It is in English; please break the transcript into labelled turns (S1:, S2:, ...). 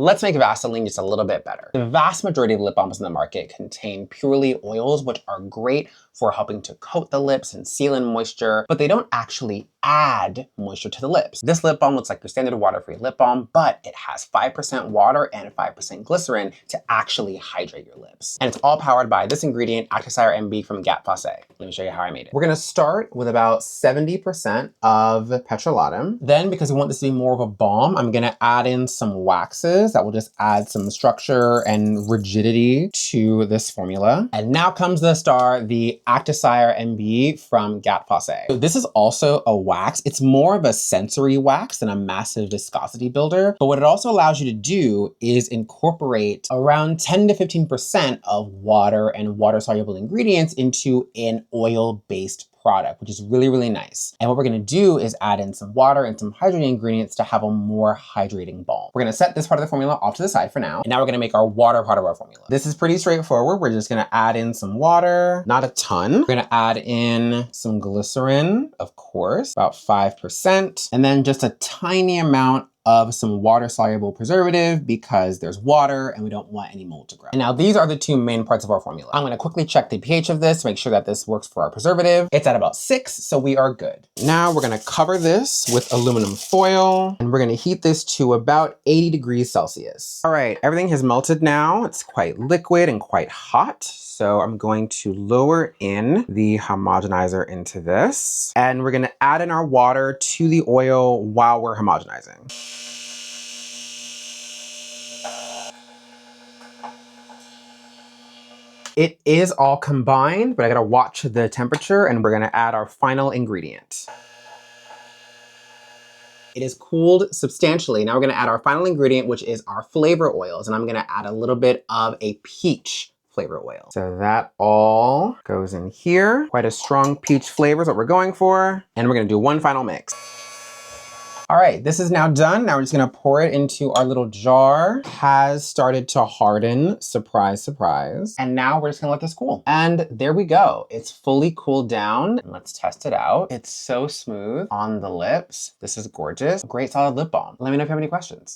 S1: let's make Vaseline just a little bit better. The vast majority of lip balms in the market contain purely oils, which are great for helping to coat the lips and seal in moisture, but they don't actually add moisture to the lips. This lip balm looks like your standard water-free lip balm, but it has 5% water and 5% glycerin to actually hydrate your lips. And it's all powered by this ingredient, Acticyre MB from Gat Passe. Let me show you how I made it. We're gonna start with about 70% of petrolatum. Then, because we want this to be more of a balm, I'm gonna add in some waxes that will just add some structure and rigidity to this formula. And now comes the star, the Acticyre MB from Gat Passe. So this is also a wax. It's more of a sensory wax than a massive viscosity builder. But what it also allows you to do is incorporate around 10 to 15% of water and water-soluble ingredients into an oil-based product, which is really, really nice. And what we're gonna do is add in some water and some hydrating ingredients to have a more hydrating balm. We're gonna set this part of the formula off to the side for now. And now we're gonna make our water part of our formula. This is pretty straightforward. We're just gonna add in some water, not a ton. We're gonna add in some glycerin, of course, about 5%, and then just a tiny amount of some water-soluble preservative because there's water and we don't want any mold to grow. And now these are the two main parts of our formula. I'm gonna quickly check the pH of this to make sure that this works for our preservative. It's at about 6, so we are good. Now we're gonna cover this with aluminum foil and we're gonna heat this to about 80 degrees Celsius. All right, everything has melted now. It's quite liquid and quite hot. So I'm going to lower in the homogenizer into this and we're gonna add in our water to the oil while we're homogenizing. It is all combined, but I gotta watch the temperature and we're gonna add our final ingredient. It is cooled substantially. Now we're gonna add our final ingredient, which is our flavor oils. And I'm gonna add a little bit of a peach flavor oil. So that all goes in here. Quite a strong peach flavor is what we're going for. And we're gonna do one final mix. All right, this is now done. Now we're just gonna pour it into our little jar. Has started to harden, surprise, surprise. And now we're just gonna let this cool. And there we go. It's fully cooled down. And let's test it out. It's so smooth on the lips. This is gorgeous. Great solid lip balm. Let me know if you have any questions.